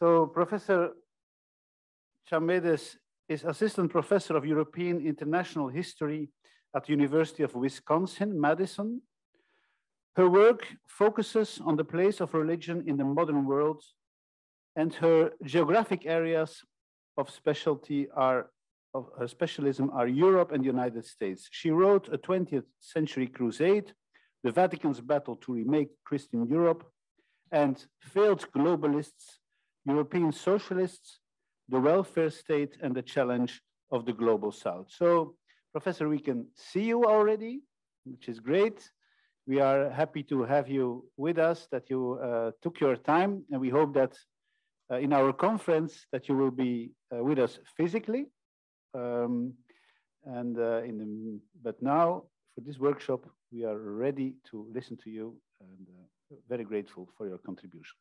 So Professor Chambedes is Assistant Professor of European International History at the University of Wisconsin-Madison. Her work focuses on the place of religion in the modern world, and her geographic areas of specialism are Europe and the United States. She wrote A 20th Century Crusade, the Vatican's Battle to Remake Christian Europe, and Failed Globalists, European Socialists, the Welfare State, and the Challenge of the Global South. So, Professor, we can see you already, which is great. We are happy to have you with us, that you took your time, and we hope that in our conference that you will be with us physically. But now, for this workshop, we are ready to listen to you, and very grateful for your contribution.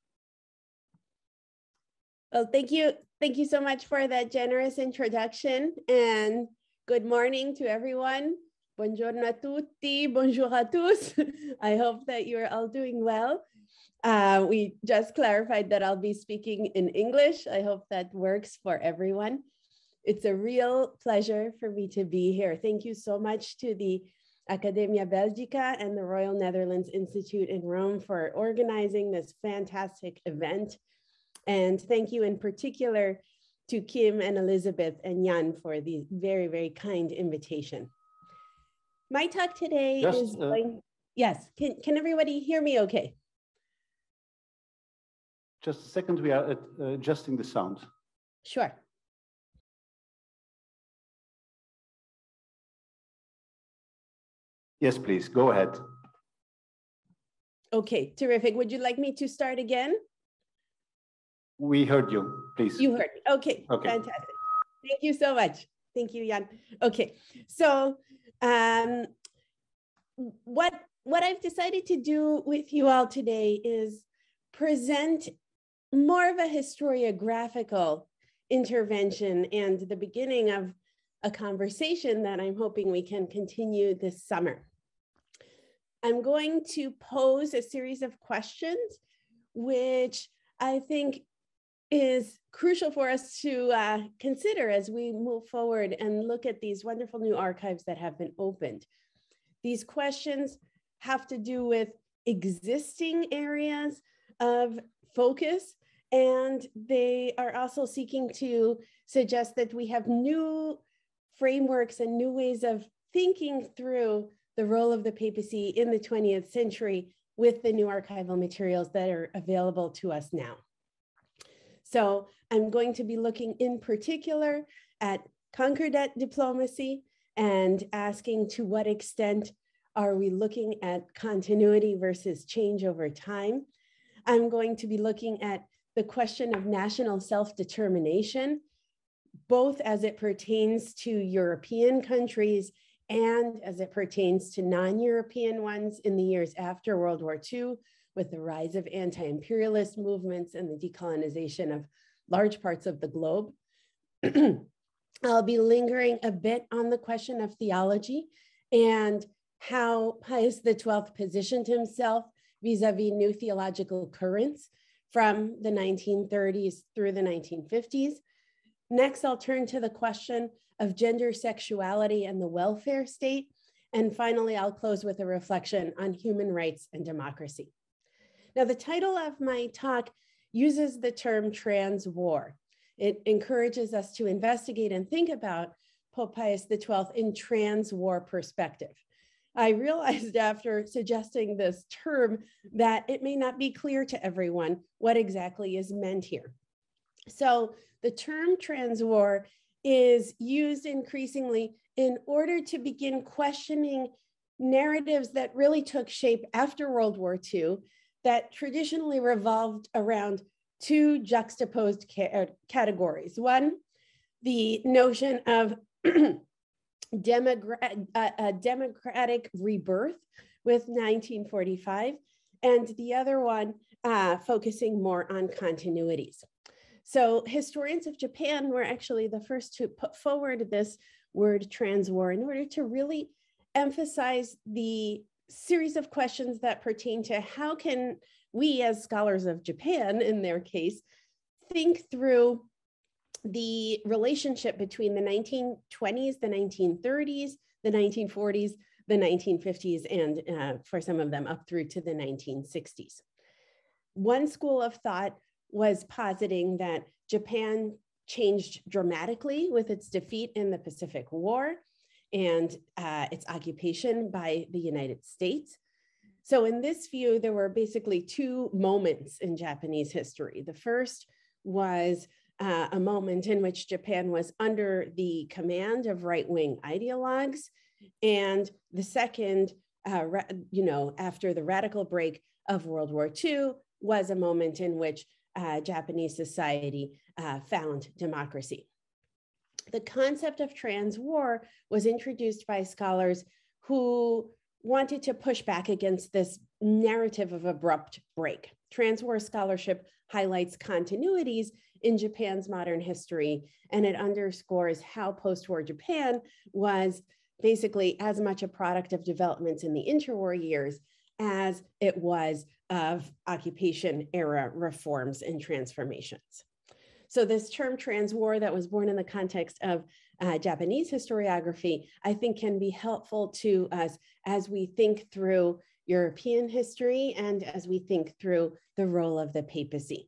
Well, thank you. Thank you so much for that generous introduction, and good morning to everyone. Buongiorno a tutti, bonjour a tous. I hope that you're all doing well. We just clarified that I'll be speaking in English. I hope that works for everyone. It's a real pleasure for me to be here. Thank you so much to the Academia Belgica and the Royal Netherlands Institute in Rome for organizing this fantastic event. And thank you in particular to Kim and Elizabeth and Jan for the very, very kind invitation. My talk today is going, yes, can everybody hear me okay? Just a second, we are adjusting the sound. Sure. Yes, please, go ahead. Okay, terrific. Would you like me to start again? We heard you, please. You heard me. Okay, fantastic. Thank you so much. Thank you, Jan. Okay, so what I've decided to do with you all today is present more of a historiographical intervention and the beginning of a conversation that I'm hoping we can continue this summer. I'm going to pose a series of questions, which I think is crucial for us to consider as we move forward and look at these wonderful new archives that have been opened. These questions have to do with existing areas of focus, and they are also seeking to suggest that we have new frameworks and new ways of thinking through the role of the papacy in the 20th century with the new archival materials that are available to us now. So I'm going to be looking in particular at concordat diplomacy and asking to what extent are we looking at continuity versus change over time. I'm going to be looking at the question of national self-determination, both as it pertains to European countries and as it pertains to non-European ones in the years after World War II, with the rise of anti-imperialist movements and the decolonization of large parts of the globe. I'll be lingering a bit on the question of theology and how Pius XII positioned himself vis-a-vis new theological currents from the 1930s through the 1950s. Next, I'll turn to the question of gender, sexuality, and the welfare state. And finally, I'll close with a reflection on human rights and democracy. Now, the title of my talk uses the term trans war. It encourages us to investigate and think about Pope Pius XII in trans war perspective. I realized after suggesting this term that it may not be clear to everyone what exactly is meant here. So the term trans war is used increasingly in order to begin questioning narratives that really took shape after World War II that traditionally revolved around two juxtaposed categories. One, the notion of democratic rebirth with 1945, and the other one focusing more on continuities. So historians of Japan were actually the first to put forward this word trans war in order to really emphasize the series of questions that pertain to how can we as scholars of Japan, in their case, think through the relationship between the 1920s, the 1930s, the 1940s, the 1950s, and for some of them up through to the 1960s. One school of thought was positing that Japan changed dramatically with its defeat in the Pacific War and its occupation by the United States. So in this view, there were basically two moments in Japanese history. The first was a moment in which Japan was under the command of right-wing ideologues. And the second, after the radical break of World War II, was a moment in which Japanese society found democracy. The concept of trans-war was introduced by scholars who wanted to push back against this narrative of abrupt break. Trans-war scholarship highlights continuities in Japan's modern history, and it underscores how post-war Japan was basically as much a product of developments in the interwar years as it was of occupation era reforms and transformations. So this term trans-war that was born in the context of Japanese historiography, I think can be helpful to us as we think through European history and as we think through the role of the papacy.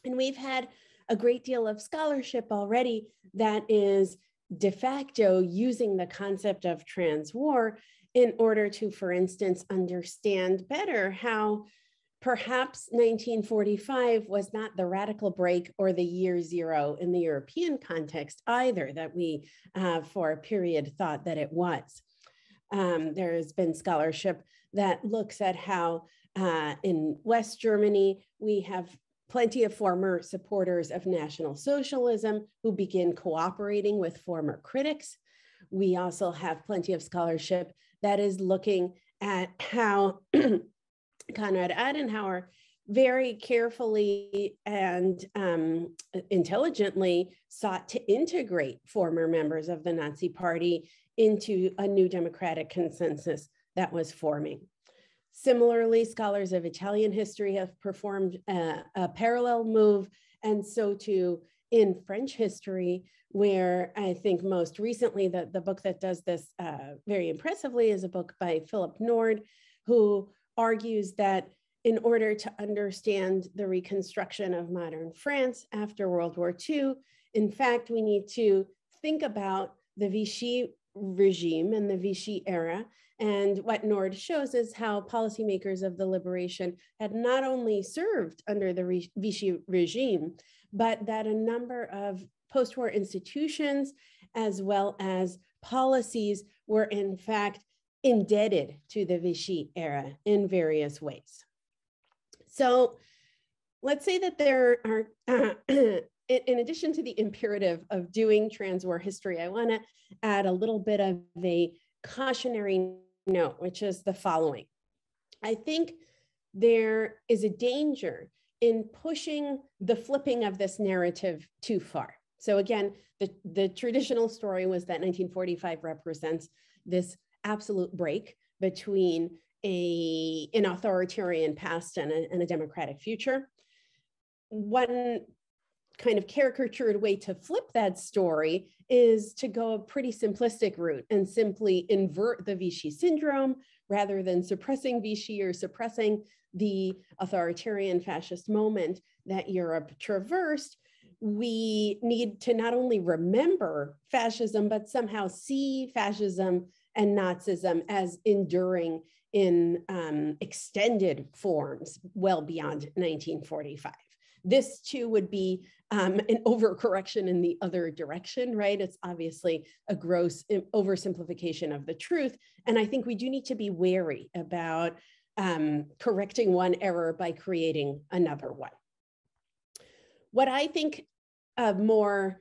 And we've had a great deal of scholarship already that is de facto using the concept of trans-war in order to, for instance, understand better how perhaps 1945 was not the radical break or the year zero in the European context either, that we for a period thought that it was. There has been scholarship that looks at how in West Germany, we have plenty of former supporters of National Socialism who begin cooperating with former critics. We also have plenty of scholarship that is looking at how Konrad Adenauer very carefully and intelligently sought to integrate former members of the Nazi Party into a new democratic consensus that was forming. Similarly, scholars of Italian history have performed a parallel move, and so too in French history, where I think most recently the book that does this very impressively is a book by Philip Nord, who argues that in order to understand the reconstruction of modern France after World War II, in fact, we need to think about the Vichy regime and the Vichy era. And what Nord shows is how policymakers of the liberation had not only served under the Vichy regime, but that a number of post-war institutions as well as policies were in fact indebted to the Vichy era in various ways. So let's say that there are, in addition to the imperative of doing trans-war history, I want to add a little bit of a cautionary note, which is the following. I think there is a danger in pushing the flipping of this narrative too far. So again, the traditional story was that 1945 represents this absolute break between an authoritarian past and a democratic future. One kind of caricatured way to flip that story is to go a pretty simplistic route and simply invert the Vichy syndrome rather than suppressing Vichy or suppressing the authoritarian fascist moment that Europe traversed. We need to not only remember fascism, but somehow see fascism and Nazism as enduring in extended forms well beyond 1945. This too would be an overcorrection in the other direction, right? It's obviously a gross oversimplification of the truth. And I think we do need to be wary about correcting one error by creating another one. What I think a more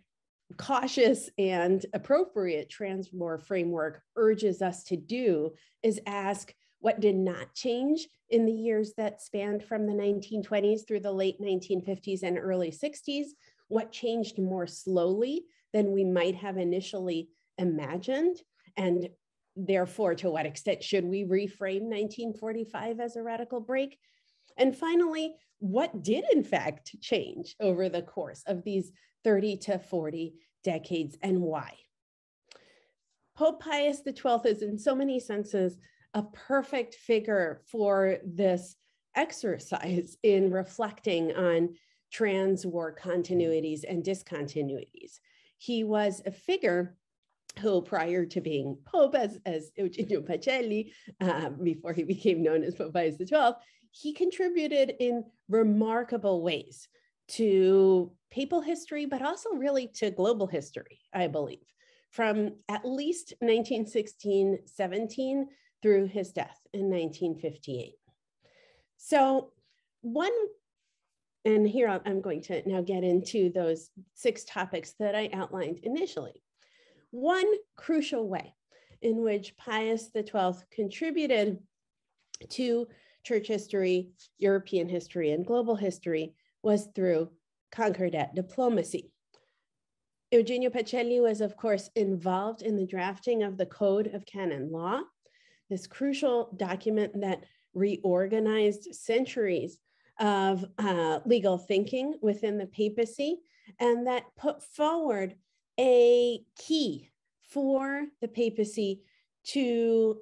cautious and appropriate trans-war framework urges us to do is ask what did not change in the years that spanned from the 1920s through the late 1950s and early 60s, what changed more slowly than we might have initially imagined, and therefore to what extent should we reframe 1945 as a radical break? And finally, what did in fact change over the course of these 30 to 40 decades and why? Pope Pius XII is in so many senses a perfect figure for this exercise in reflecting on trans-war continuities and discontinuities. He was a figure who, prior to being Pope, as Eugenio Pacelli, before he became known as Pope Pius XII, he contributed in remarkable ways to papal history, but also really to global history, I believe, from at least 1916-17 through his death in 1958. So and here I'm going to now get into those 6 topics that I outlined initially. One crucial way in which Pius XII contributed to church history, European history, and global history was through Concordat diplomacy. Eugenio Pacelli was, of course, involved in the drafting of the Code of Canon Law, this crucial document that reorganized centuries of legal thinking within the papacy, and that put forward a key for the papacy to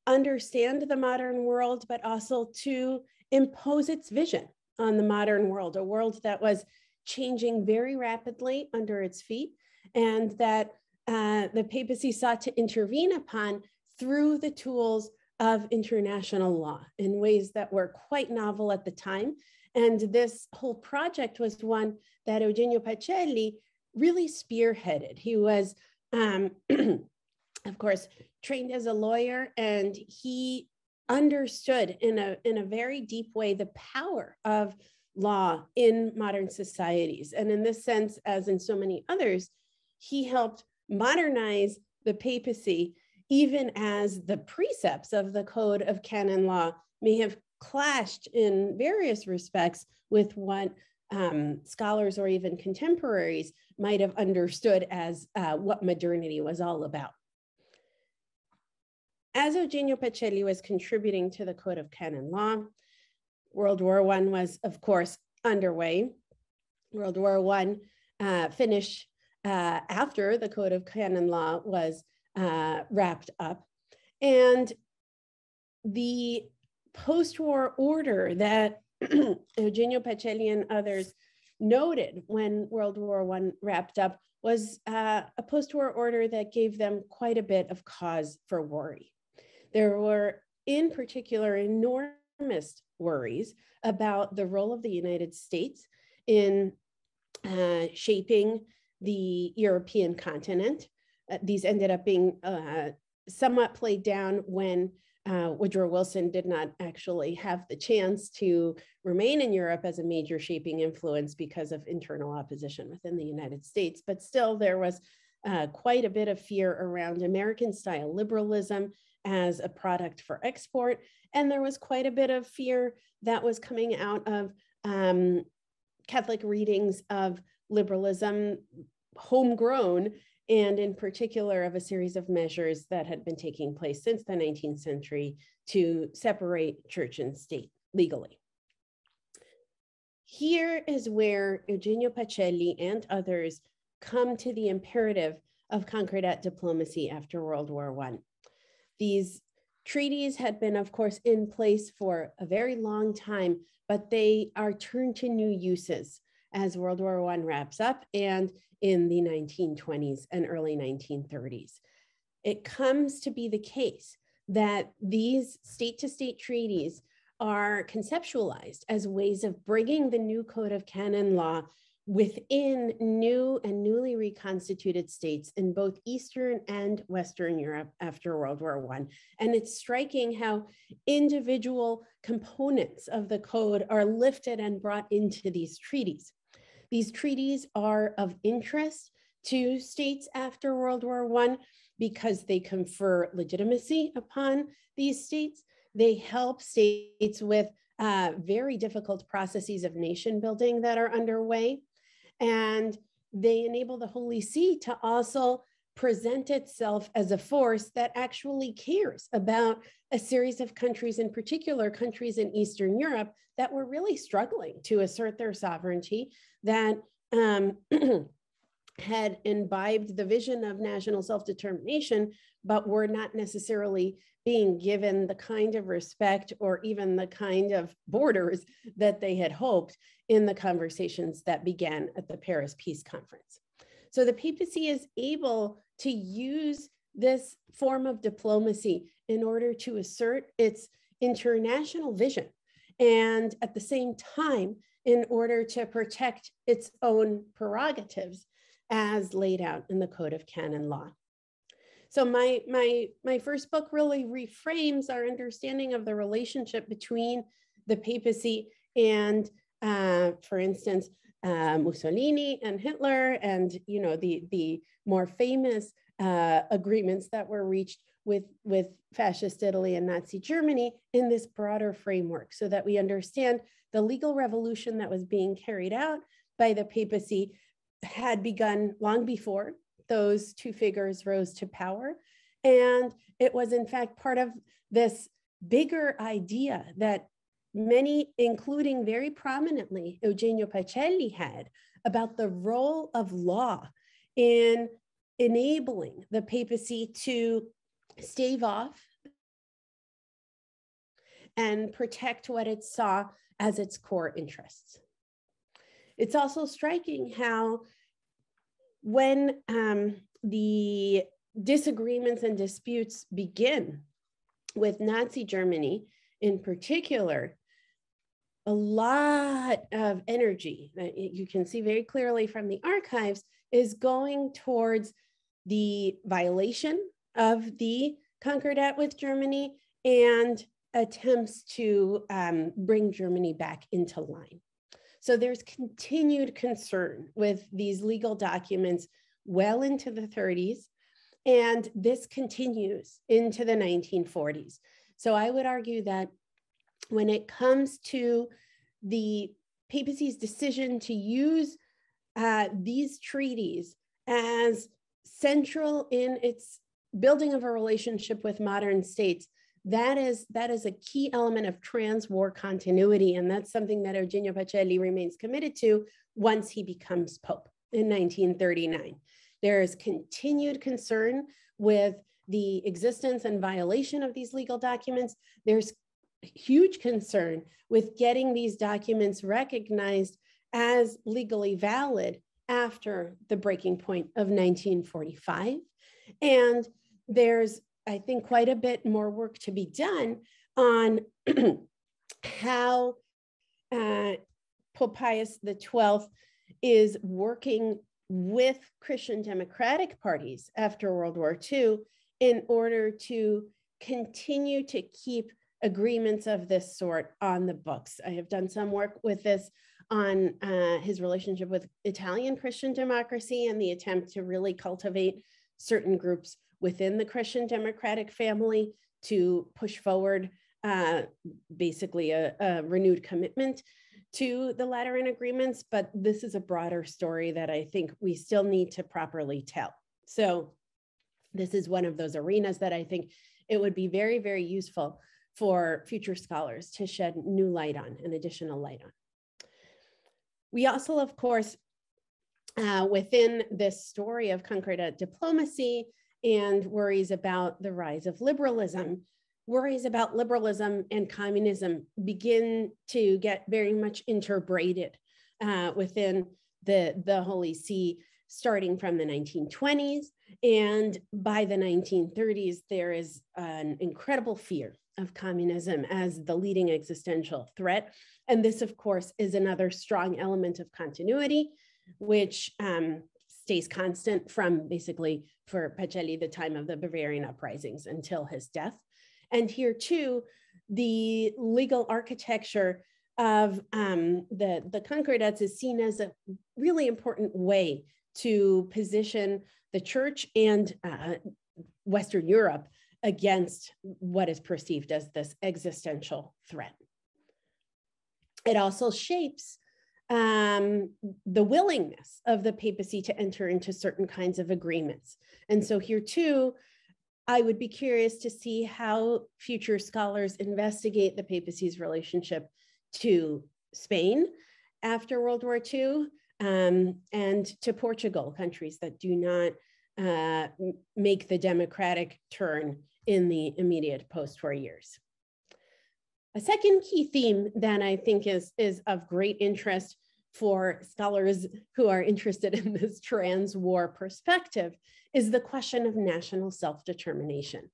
understand the modern world, but also to impose its vision on the modern world, a world that was changing very rapidly under its feet, and that the papacy sought to intervene upon through the tools of international law in ways that were quite novel at the time. And this whole project was one that Eugenio Pacelli really spearheaded. He was, of course, trained as a lawyer, and he understood in a very deep way the power of law in modern societies. And in this sense, as in so many others, he helped modernize the papacy, even as the precepts of the Code of Canon Law may have clashed in various respects with what scholars or even contemporaries might have understood as what modernity was all about. As Eugenio Pacelli was contributing to the Code of Canon Law, World War I was, of course, underway. World War I finished after the Code of Canon Law was wrapped up. And the post-war order that Eugenio Pacelli and others noted when World War I wrapped up was a post-war order that gave them quite a bit of cause for worry. There were, in particular, enormous worries about the role of the United States in shaping the European continent. These ended up being somewhat played down when Woodrow Wilson did not actually have the chance to remain in Europe as a major shaping influence because of internal opposition within the United States. But still, there was quite a bit of fear around American-style liberalism as a product for export. And there was quite a bit of fear that was coming out of Catholic readings of liberalism, homegrown, and in particular of a series of measures that had been taking place since the 19th century to separate church and state legally. Here is where Eugenio Pacelli and others come to the imperative of Concordat diplomacy after World War I. These treaties had been, of course, in place for a very long time, but they are turned to new uses as World War I wraps up and in the 1920s and early 1930s. It comes to be the case that these state-to-state treaties are conceptualized as ways of bringing the new Code of Canon Law within new and newly reconstituted states in both Eastern and Western Europe after World War I. And it's striking how individual components of the code are lifted and brought into these treaties. These treaties are of interest to states after World War I because they confer legitimacy upon these states. They help states with very difficult processes of nation building that are underway. And they enable the Holy See to also present itself as a force that actually cares about a series of countries, in particular countries in Eastern Europe, that were really struggling to assert their sovereignty, that had imbibed the vision of national self-determination, but were not necessarily being given the kind of respect or even the kind of borders that they had hoped in the conversations that began at the Paris Peace Conference. So the papacy is able to use this form of diplomacy in order to assert its international vision, and at the same time, in order to protect its own prerogatives as laid out in the Code of Canon Law. So my first book really reframes our understanding of the relationship between the papacy and, for instance, Mussolini and Hitler, and the more famous agreements that were reached with fascist Italy and Nazi Germany in this broader framework, so that we understand the legal revolution that was being carried out by the papacy had begun long before those two figures rose to power. And it was in fact part of this bigger idea that many, including very prominently Eugenio Pacelli, had about the role of law in enabling the papacy to stave off and protect what it saw as its core interests. It's also striking how when the disagreements and disputes begin with Nazi Germany in particular, a lot of energy that you can see very clearly from the archives is going towards the violation of the Concordat with Germany and attempts to bring Germany back into line. So there's continued concern with these legal documents well into the 30s, and this continues into the 1940s. So I would argue that when it comes to the papacy's decision to use these treaties as central in its building of a relationship with modern states, that is a key element of trans-war continuity, and that's something that Eugenio Pacelli remains committed to once he becomes Pope in 1939. There is continued concern with the existence and violation of these legal documents. There's huge concern with getting these documents recognized as legally valid after the breaking point of 1945. And there's, I think, quite a bit more work to be done on how Pope Pius XII is working with Christian democratic parties after World War II in order to continue to keep agreements of this sort on the books. I have done some work with this on his relationship with Italian Christian democracy and the attempt to really cultivate certain groups within the Christian democratic family to push forward basically a renewed commitment to the Lateran agreements. But this is a broader story that I think we still need to properly tell. So this is one of those arenas that I think it would be very, very useful for future scholars to shed new light on and additional light on. We also, of course, within this story of Concordat diplomacy and worries about the rise of liberalism, worries about liberalism and communism begin to get very much interbraided within the Holy See, starting from the 1920s. And by the 1930s, there is an incredible fear of communism as the leading existential threat. And this, of course, is another strong element of continuity, which stays constant from basically, for Pacelli, the time of the Bavarian uprisings until his death. And here too, the legal architecture of the Concordats is seen as a really important way to position the church and Western Europe against what is perceived as this existential threat. It also shapes the willingness of the papacy to enter into certain kinds of agreements. And so here too, I would be curious to see how future scholars investigate the papacy's relationship to Spain after World War II, and to Portugal, countries that do not make the democratic turn in the immediate post-war years. A second key theme that I think is of great interest for scholars who are interested in this trans-war perspective is the question of national self-determination.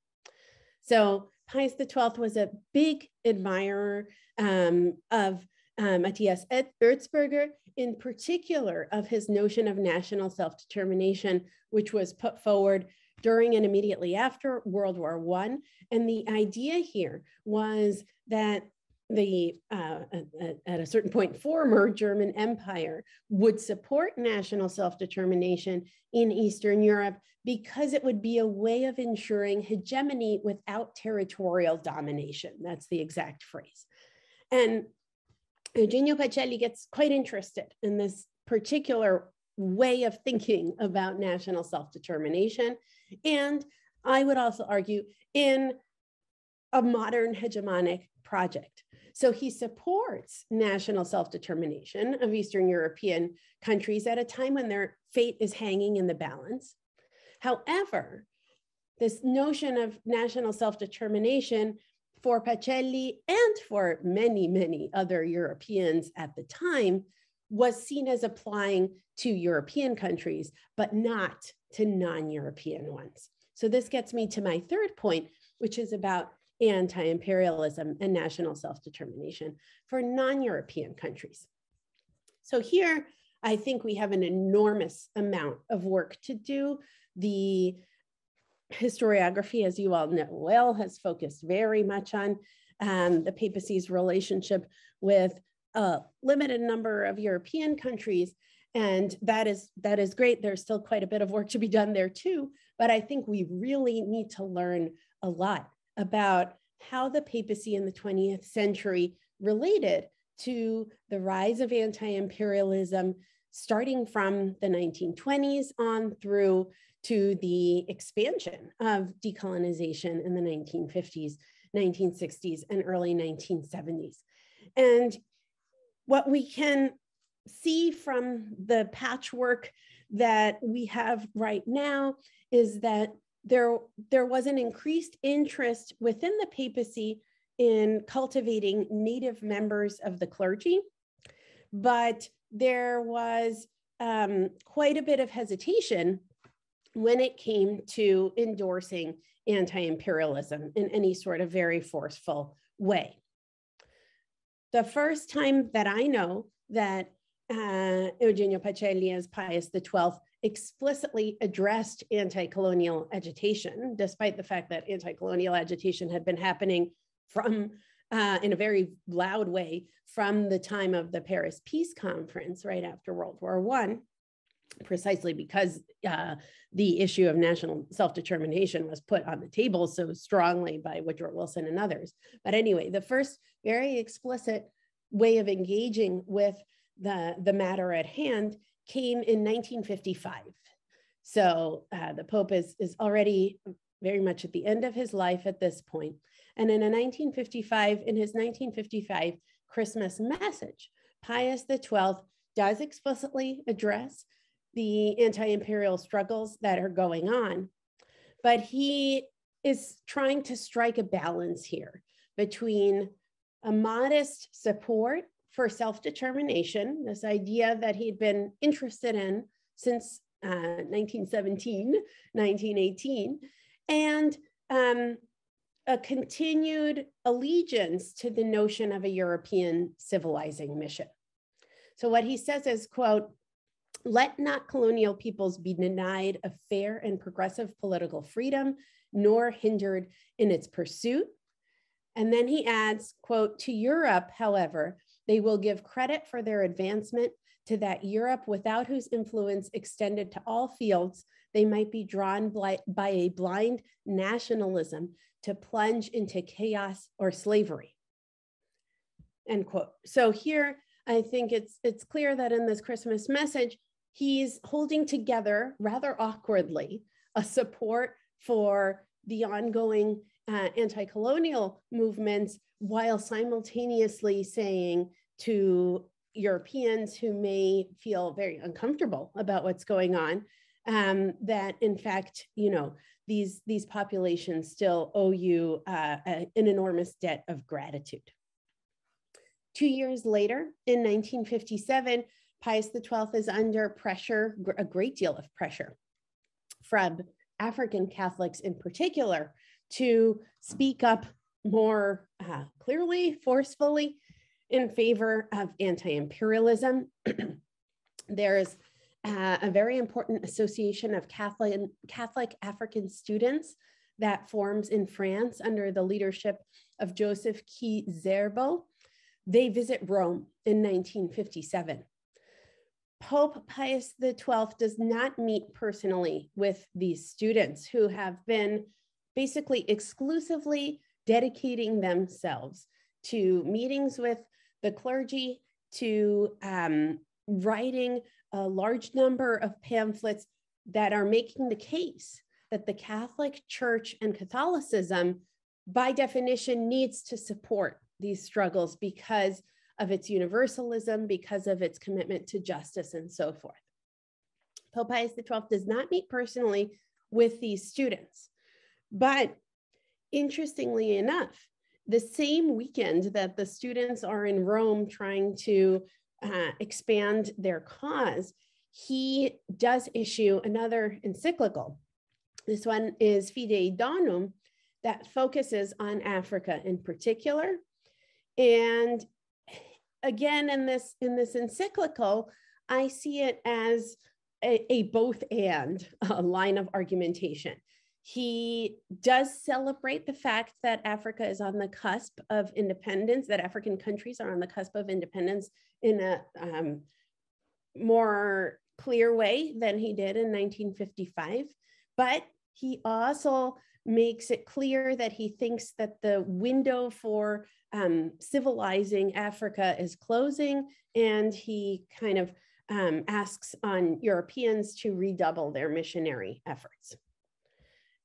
So Pius XII was a big admirer of Matthias Erzberger, in particular of his notion of national self-determination, which was put forward during and immediately after World War I. And the idea here was that the, at a certain point, former German Empire would support national self-determination in Eastern Europe because it would be a way of ensuring hegemony without territorial domination. That's the exact phrase. And Eugenio Pacelli gets quite interested in this particular way of thinking about national self-determination. And I would also argue in a modern hegemonic project. So he supports national self-determination of Eastern European countries at a time when their fate is hanging in the balance. However, this notion of national self-determination for Pacelli and for many, many other Europeans at the time was seen as applying to European countries, but not to non-European ones. So this gets me to my third point, which is about anti-imperialism and national self-determination for non-European countries. So here, I think we have an enormous amount of work to do. The historiography, as you all know well, has focused very much on the papacy's relationship with a limited number of European countries. And that is great. There's still quite a bit of work to be done there too. But I think we really need to learn a lot about how the papacy in the 20th century related to the rise of anti-imperialism, starting from the 1920s on through to the expansion of decolonization in the 1950s, 1960s, and early 1970s. And what we can see from the patchwork that we have right now is that there was an increased interest within the papacy in cultivating native members of the clergy, but there was quite a bit of hesitation when it came to endorsing anti-imperialism in any sort of very forceful way. The first time that I know that Eugenio Pacelli as Pius XII explicitly addressed anti-colonial agitation, despite the fact that anti-colonial agitation had been happening from, in a very loud way, from the time of the Paris Peace Conference right after World War I, precisely because the issue of national self-determination was put on the table so strongly by Woodrow Wilson and others. But anyway, the first very explicit way of engaging with the matter at hand came in 1955. So the Pope is already very much at the end of his life at this point. And in his 1955 Christmas message, Pius XII does explicitly address the anti-imperial struggles that are going on, but he is trying to strike a balance here between a modest support for self-determination, this idea that he'd been interested in since 1917, 1918, and a continued allegiance to the notion of a European civilizing mission. So what he says is, quote, "Let not colonial peoples be denied a fair and progressive political freedom, nor hindered in its pursuit." And then he adds, quote, "To Europe, however, they will give credit for their advancement to that Europe without whose influence extended to all fields, they might be drawn by a blind nationalism to plunge into chaos or slavery." End quote. So here I think it's clear that in this Christmas message, he's holding together rather awkwardly a support for the ongoing anti-colonial movements while simultaneously saying to Europeans who may feel very uncomfortable about what's going on, that in fact, these populations still owe you an enormous debt of gratitude. 2 years later, in 1957, Pius XII is under pressure, a great deal of pressure, from African Catholics in particular, to speak up more clearly, forcefully, in favor of anti-imperialism. There's a very important association of Catholic African students that forms in France under the leadership of Joseph Ki-Zerbo. They visit Rome in 1957. Pope Pius XII does not meet personally with these students who have been basically exclusively dedicating themselves to meetings with the clergy, to writing a large number of pamphlets that are making the case that the Catholic Church and Catholicism, by definition, needs to support these struggles because of its universalism, because of its commitment to justice, and so forth. Pope Pius XII does not meet personally with these students, but interestingly enough, the same weekend that the students are in Rome trying to expand their cause, he does issue another encyclical. This one is Fidei Donum, that focuses on Africa in particular. And again, in this encyclical, I see it as a both and line of argumentation. He does celebrate the fact that Africa is on the cusp of independence, that African countries are on the cusp of independence in a more clear way than he did in 1955. But he also makes it clear that he thinks that the window for civilizing Africa is closing, and he kind of asks on Europeans to redouble their missionary efforts.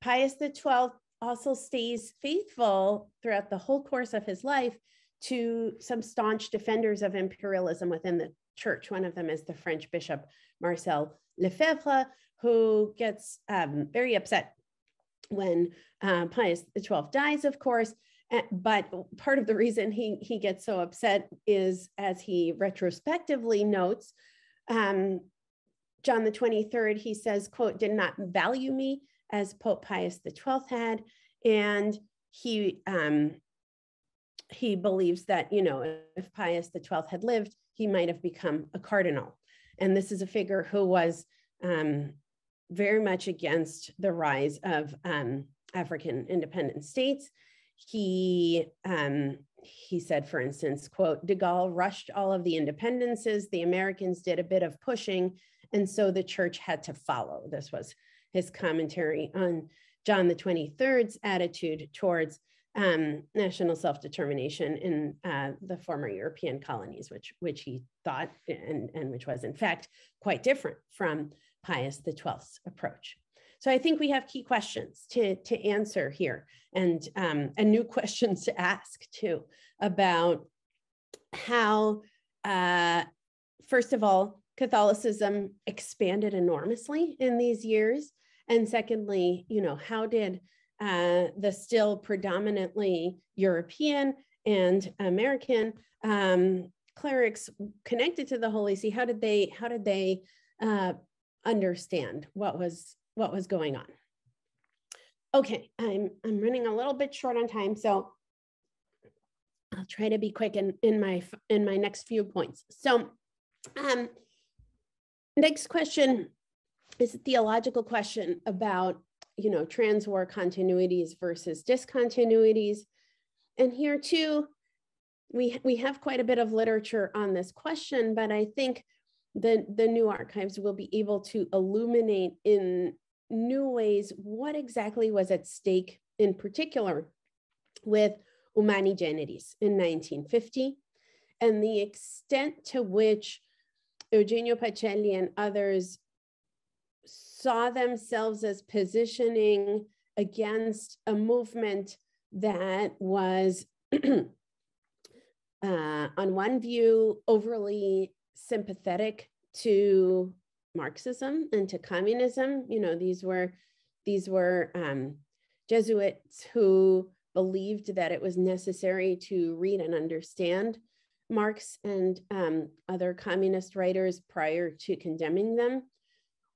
Pius XII also stays faithful throughout the whole course of his life to some staunch defenders of imperialism within the church. One of them is the French Bishop Marcel Lefebvre, who gets very upset when Pius XII dies, of course. But part of the reason he gets so upset is, as he retrospectively notes, John the 23rd, he says, quote, did not value me as Pope Pius XII had. And he believes that, if Pius XII had lived, he might have become a cardinal. And this is a figure who was very much against the rise of African independent states. He said, for instance, quote, de Gaulle rushed all of the independences. The Americans did a bit of pushing, and so the church had to follow. This was his commentary on John the 23rd's attitude towards national self-determination in the former European colonies, which he thought, and which was in fact quite different from Pius XII's approach. So I think we have key questions to answer here, and new questions to ask too, about how, first of all, Catholicism expanded enormously in these years. And secondly, how did the still predominantly European and American clerics connected to the Holy See, how did they understand what was going on? Okay, I'm running a little bit short on time, so I'll try to be quick in my next few points. So, next question is a theological question about, trans-war continuities versus discontinuities. And here too, we have quite a bit of literature on this question, but I think the new archives will be able to illuminate in new ways what exactly was at stake, in particular with Humani Generis in 1950, and the extent to which Eugenio Pacelli and others saw themselves as positioning against a movement that was, on one view, overly sympathetic to Marxism and to communism. You know, these were Jesuits who believed that it was necessary to read and understand Marx and other communist writers prior to condemning them.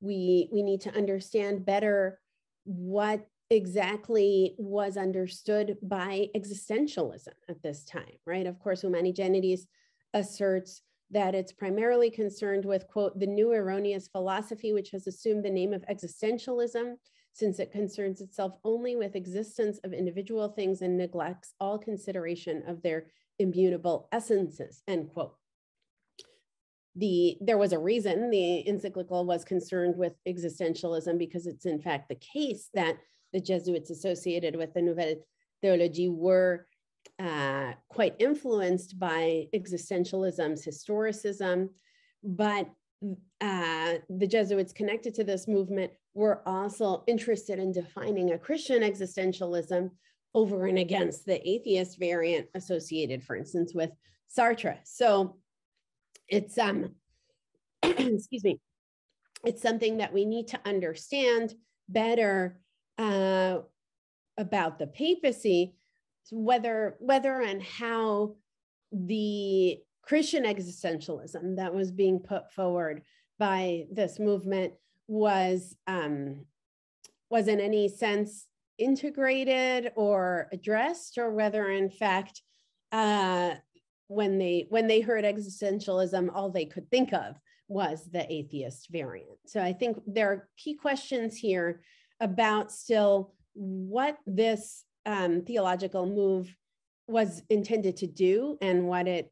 We need to understand better what exactly was understood by existentialism at this time, right? Of course, Humanigenides asserts that it's primarily concerned with, quote, the new erroneous philosophy, which has assumed the name of existentialism, since it concerns itself only with existence of individual things and neglects all consideration of their immutable essences, end quote. There was a reason the encyclical was concerned with existentialism, because it's in fact the case that the Jesuits associated with the Nouvelle Théologie were quite influenced by existentialism's historicism, but the Jesuits connected to this movement were also interested in defining a Christian existentialism over and against the atheist variant associated, for instance, with Sartre. So it's, excuse me, it's something that we need to understand better about the papacy, whether and how the Christian existentialism that was being put forward by this movement was in any sense integrated or addressed, or whether in fact when they heard existentialism, all they could think of was the atheist variant. So I think there are key questions here about still what this theological move was intended to do and what it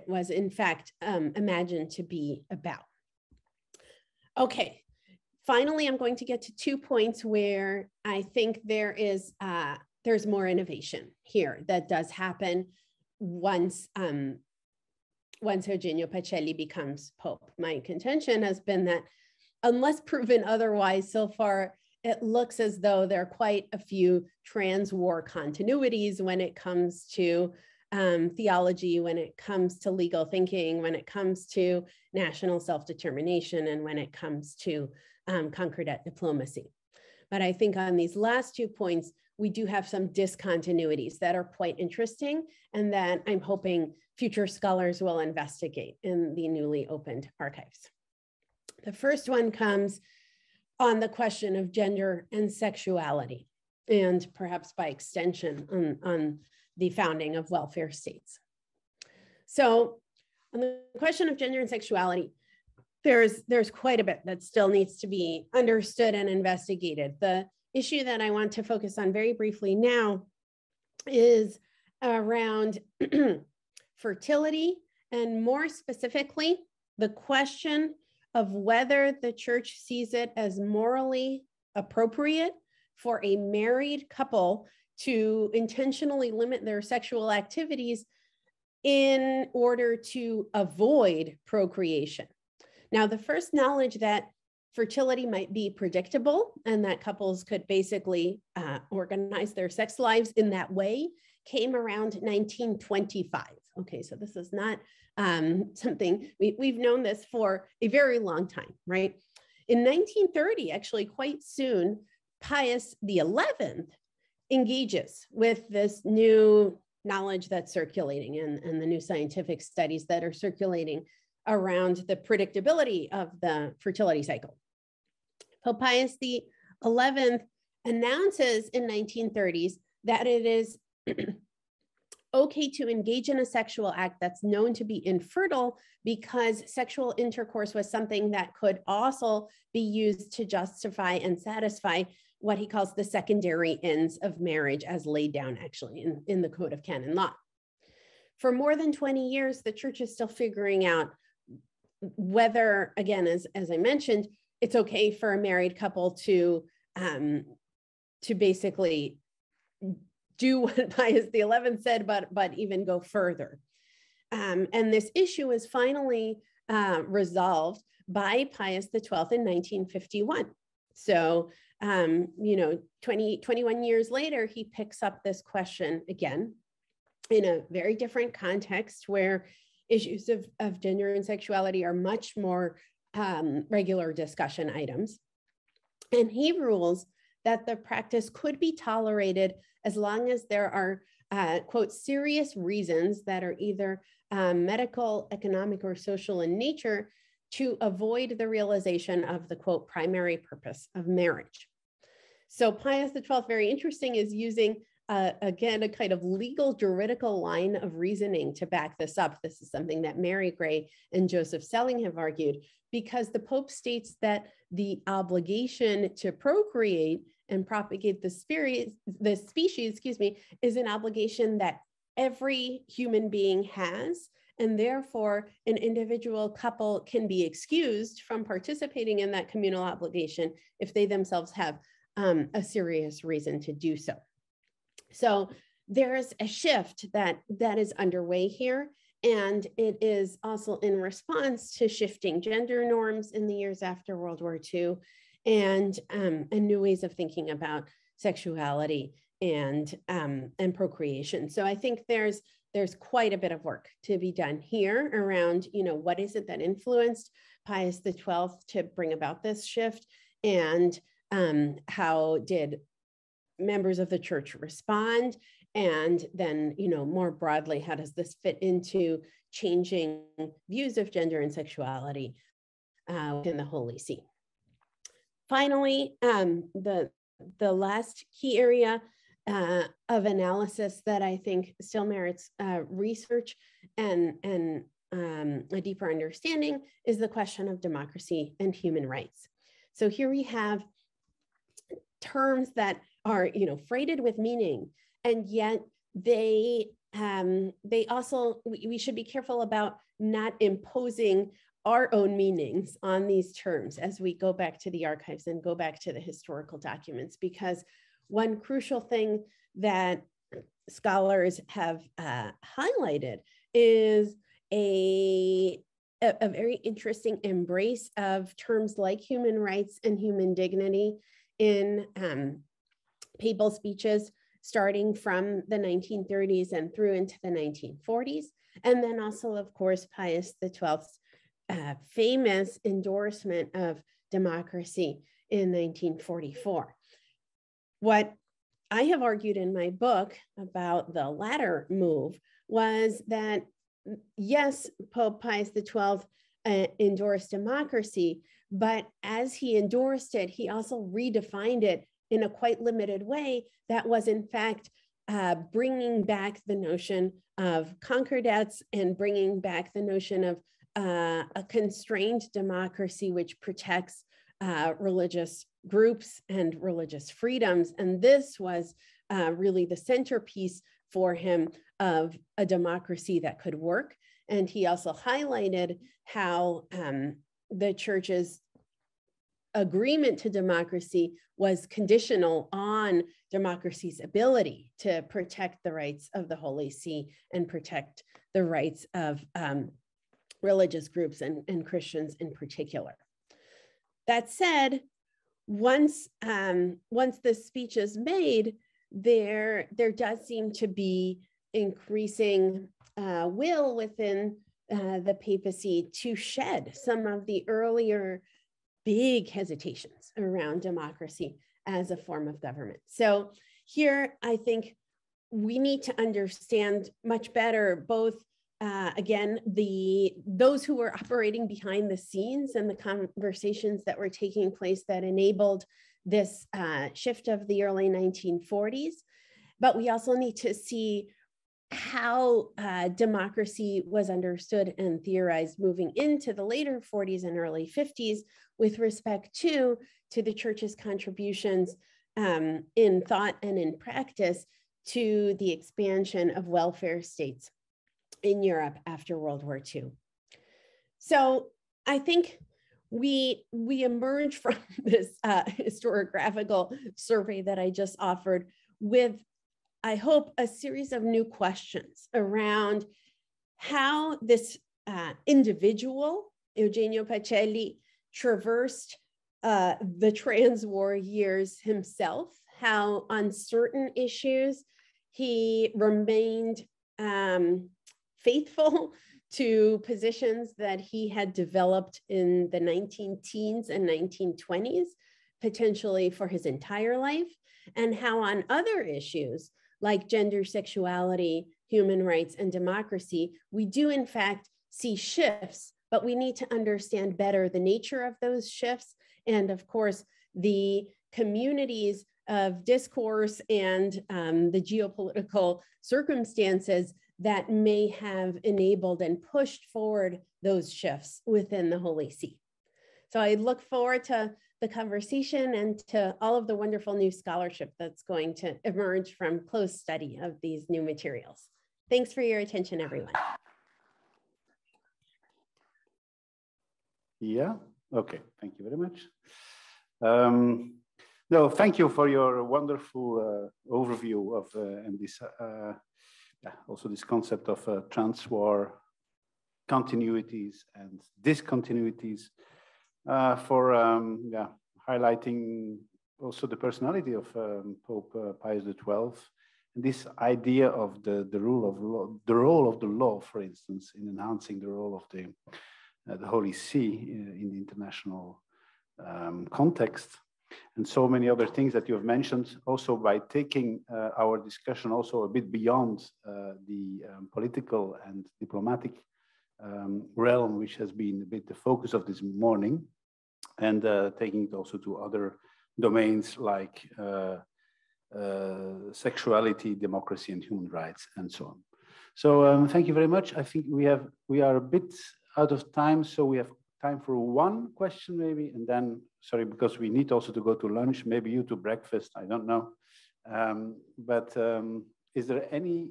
was in fact imagined to be about. Okay, finally, I'm going to get to 2 points where I think there's more innovation here that does happen once Eugenio Pacelli becomes Pope. My contention has been that unless proven otherwise, so far, it looks as though there are quite a few trans-war continuities when it comes to theology, when it comes to legal thinking, when it comes to national self-determination, and when it comes to Concordat diplomacy. But I think on these last 2 points, we do have some discontinuities that are quite interesting and that I'm hoping future scholars will investigate in the newly opened archives. The first one comes on the question of gender and sexuality, and perhaps by extension on the founding of welfare states. So on the question of gender and sexuality, there's quite a bit that still needs to be understood and investigated. The issue that I want to focus on very briefly now is around fertility, and more specifically, the question of whether the church sees it as morally appropriate for a married couple to intentionally limit their sexual activities in order to avoid procreation. Now, the first knowledge that fertility might be predictable and that couples could basically organize their sex lives in that way came around 1925. Okay, so this is not something, we've known this for a very long time, right? In 1930, actually quite soon, Pius XI engages with this new knowledge that's circulating and the new scientific studies that are circulating around the predictability of the fertility cycle. Pope Pius XI announces in 1930s that it is okay to engage in a sexual act that's known to be infertile because sexual intercourse was something that could also be used to justify and satisfy what he calls the secondary ends of marriage as laid down actually in the Code of Canon Law. For more than 20 years, the church is still figuring out whether, again, as I mentioned, it's okay for a married couple to basically do what Pius XI said, but even go further. And this issue is finally resolved by Pius XII in 1951. So, 21 years later, he picks up this question again in a very different context where issues of gender and sexuality are much more regular discussion items. And he rules that the practice could be tolerated as long as there are, quote, serious reasons that are either medical, economic, or social in nature to avoid the realization of the, quote, primary purpose of marriage. So Pius XII, very interesting, is using, again, a kind of legal juridical line of reasoning to back this up. This is something that Mary Gray and Joseph Selling have argued, because the Pope states that the obligation to procreate and propagate the species, is an obligation that every human being has, and therefore an individual couple can be excused from participating in that communal obligation if they themselves have a serious reason to do so. So there's a shift that is underway here, and it is also in response to shifting gender norms in the years after World War II, and new ways of thinking about sexuality and procreation. So I think there's quite a bit of work to be done here around, what is it that influenced Pius XII to bring about this shift, and how did members of the church respond? And then, more broadly, how does this fit into changing views of gender and sexuality within the Holy See? Finally, the last key area of analysis that I think still merits research and a deeper understanding is the question of democracy and human rights. So here we have terms that are, freighted with meaning, and yet they also, we should be careful about not imposing our own meanings on these terms as we go back to the archives and go back to the historical documents, because one crucial thing that scholars have highlighted is a very interesting embrace of terms like human rights and human dignity in papal speeches starting from the 1930s and through into the 1940s. And then also, of course, Pius XII's famous endorsement of democracy in 1944. What I have argued in my book about the latter move was that, yes, Pope Pius XII endorsed democracy, but as he endorsed it, he also redefined it in a quite limited way that was, in fact, bringing back the notion of concordats and bringing back the notion of a constrained democracy which protects religious groups and religious freedoms. And this was really the centerpiece for him of a democracy that could work. And he also highlighted how the church's agreement to democracy was conditional on democracy's ability to protect the rights of the Holy See and protect the rights of religious groups and Christians in particular. That said, once this speech is made, there does seem to be increasing will within the papacy to shed some of the earlier big hesitations around democracy as a form of government. So here, I think we need to understand much better both, again, those who were operating behind the scenes and the conversations that were taking place that enabled this shift of the early 1940s. But we also need to see how democracy was understood and theorized moving into the later 40s and early 50s with respect to the church's contributions in thought and in practice to the expansion of welfare states in Europe after World War II. So I think we emerge from this historiographical survey that I just offered with, I hope, a series of new questions around how this individual, Eugenio Pacelli, traversed the trans-war years himself, how on certain issues he remained faithful to positions that he had developed in the 19-teens and 1920s, potentially for his entire life, and how on other issues like gender, sexuality, human rights, and democracy, we do in fact see shifts, but we need to understand better the nature of those shifts, and of course, the communities of discourse and the geopolitical circumstances that may have enabled and pushed forward those shifts within the Holy See. So I look forward to the conversation and to all of the wonderful new scholarship that's going to emerge from close study of these new materials. Thanks for your attention, everyone. Yeah, okay, thank you very much. No, thank you for your wonderful overview of and this also this concept of trans-war continuities and discontinuities for highlighting also the personality of Pope Pius XII and this idea of the rule of law, the role of the law, for instance, in enhancing the role of the Holy See in the international context. And so many other things that you have mentioned, also by taking our discussion also a bit beyond the political and diplomatic realm, which has been a bit the focus of this morning, and taking it also to other domains like sexuality, democracy, and human rights, and so on. So thank you very much. I think we are a bit out of time, so we have time for one question maybe, and then, sorry, because we need also to go to lunch, maybe you to breakfast, I don't know. But is there any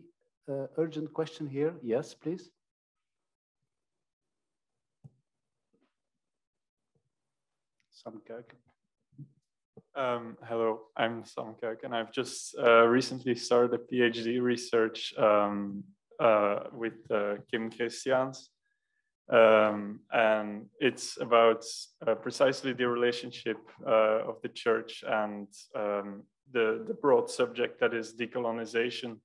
urgent question here? Yes, please. Sam Kuik. Hello, I'm Sam Kuik, and I've just recently started a PhD research with Kim Christiaans. And it's about precisely the relationship of the church and the broad subject that is decolonization.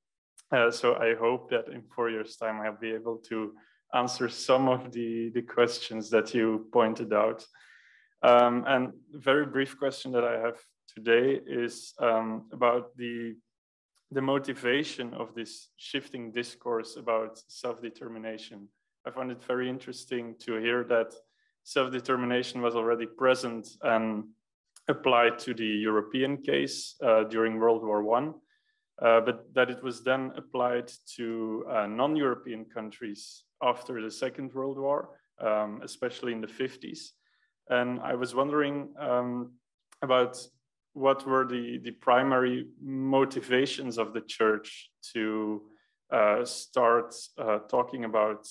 So I hope that in 4 years' time I'll be able to answer some of the questions that you pointed out. And a very brief question that I have today is about the motivation of this shifting discourse about self-determination. I found it very interesting to hear that self-determination was already present and applied to the European case during World War I, but that it was then applied to non-European countries after the Second World War, especially in the 50s. And I was wondering about what were the primary motivations of the church to start talking about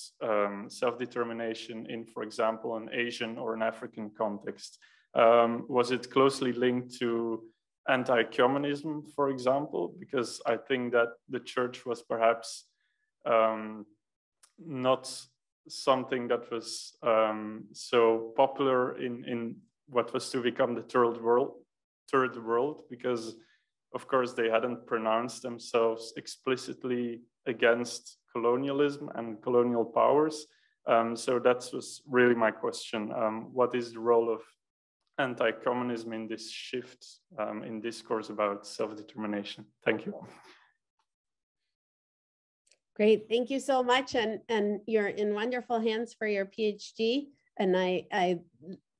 self-determination in, for example, an Asian or an African context. Was it closely linked to anti-communism, for example? Because I think that the church was perhaps not something that was so popular in what was to become the third world, because of course they hadn't pronounced themselves explicitly against colonialism and colonial powers. So that was really my question. What is the role of anti-communism in this shift in discourse about self-determination? Thank you. Great, thank you so much. And you're in wonderful hands for your PhD. And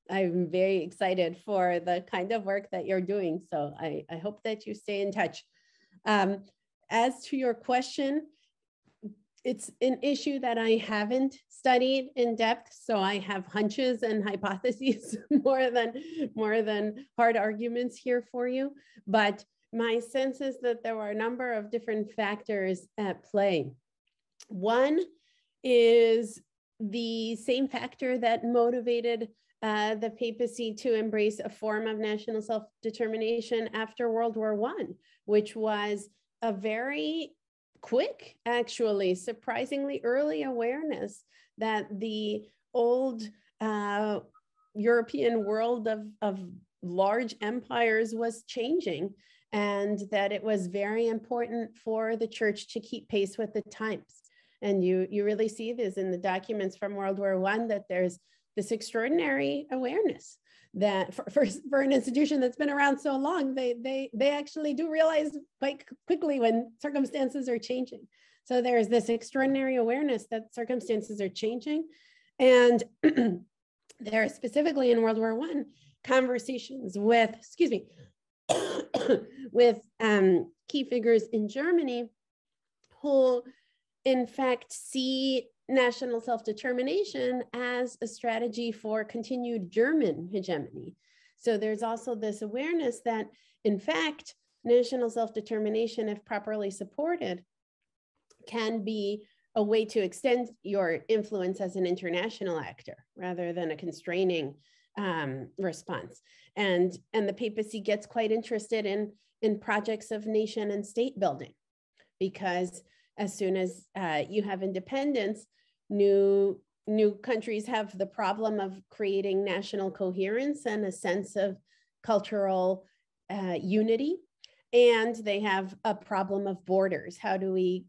I'm very excited for the kind of work that you're doing. So I hope that you stay in touch. As to your question, it's an issue that I haven't studied in depth. So I have hunches and hypotheses more than hard arguments here for you. But my sense is that there were a number of different factors at play. One is the same factor that motivated the papacy to embrace a form of national self-determination after World War I, which was a very quick, actually, surprisingly early awareness that the old European world of large empires was changing, and that it was very important for the church to keep pace with the times. And you really see this in the documents from World War I, that there's this extraordinary awareness that for an institution that's been around so long, they actually do realize quite quickly when circumstances are changing. So there's this extraordinary awareness that circumstances are changing. And there are specifically in World War I conversations with, excuse me, with key figures in Germany who in fact see national self-determination as a strategy for continued German hegemony. So there's also this awareness that, in fact, national self-determination, if properly supported, can be a way to extend your influence as an international actor rather than a constraining response. And the papacy gets quite interested in projects of nation and state building, because as soon as you have independence, new countries have the problem of creating national coherence and a sense of cultural unity. And they have a problem of borders. How do we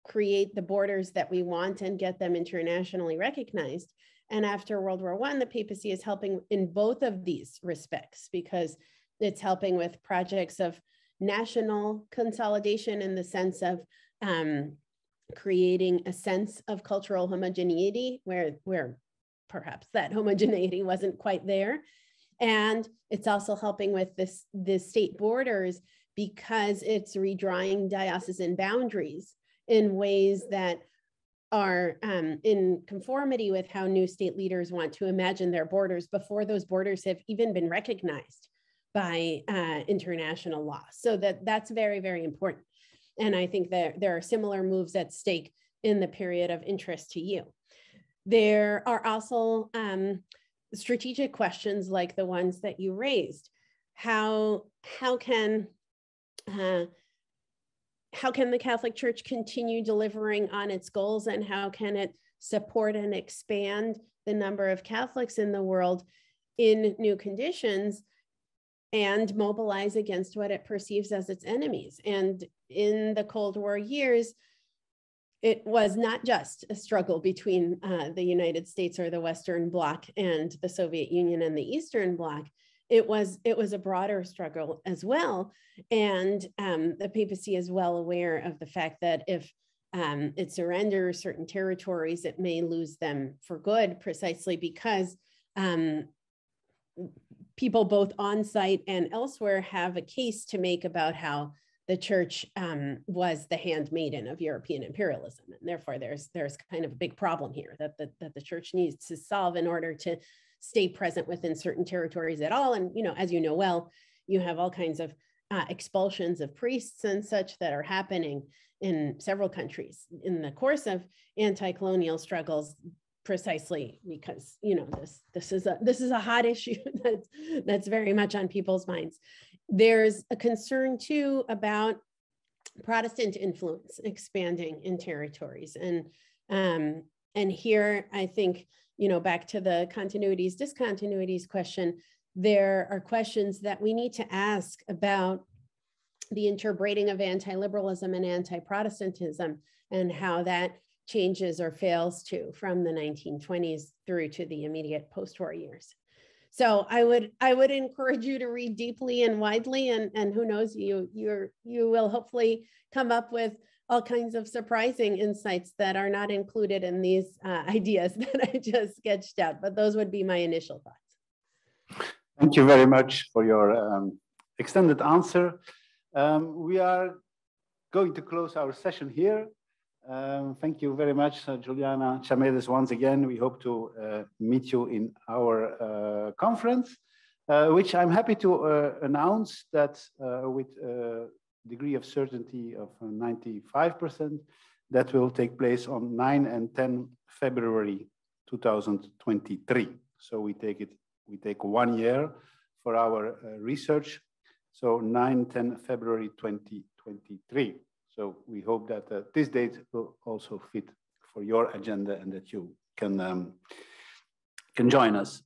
create the borders that we want and get them internationally recognized? And after World War I, the papacy is helping in both of these respects, because it's helping with projects of national consolidation in the sense of creating a sense of cultural homogeneity where perhaps that homogeneity wasn't quite there. And it's also helping with the state borders, because it's redrawing diocesan boundaries in ways that are in conformity with how new state leaders want to imagine their borders before those borders have even been recognized by international law. So that's very, very important. And I think that there are similar moves at stake in the period of interest to you. There are also strategic questions like the ones that you raised. How can the Catholic Church continue delivering on its goals, and how can it support and expand the number of Catholics in the world in new conditions and mobilize against what it perceives as its enemies? And in the Cold War years, it was not just a struggle between the United States or the Western Bloc and the Soviet Union and the Eastern Bloc. It was a broader struggle as well. And the papacy is well aware of the fact that if it surrenders certain territories, it may lose them for good, precisely because people both on site and elsewhere have a case to make about how the church was the handmaiden of European imperialism. And therefore, there's kind of a big problem here that the church needs to solve in order to stay present within certain territories at all. And, as you know well, you have all kinds of expulsions of priests and such that are happening in several countries in the course of anti-colonial struggles, precisely because this is a hot issue that's very much on people's minds. There's a concern too about Protestant influence expanding in territories, and here I think back to the continuities discontinuities question. There are questions that we need to ask about the interbreeding of anti-liberalism and anti-Protestantism, and how that changes or fails to from the 1920s through to the immediate post-war years. So I would encourage you to read deeply and widely, and who knows, you will hopefully come up with all kinds of surprising insights that are not included in these ideas that I just sketched out. But those would be my initial thoughts. Thank you very much for your extended answer. We are going to close our session here. Thank you very much, Juliana Chamedes, once again. We hope to meet you in our conference, which I'm happy to announce that with a degree of certainty of 95%, that will take place on 9 and 10 February 2023. So we take 1 year for our research. So 9, 10 February 2023. So we hope that this date will also fit for your agenda and that you can join us.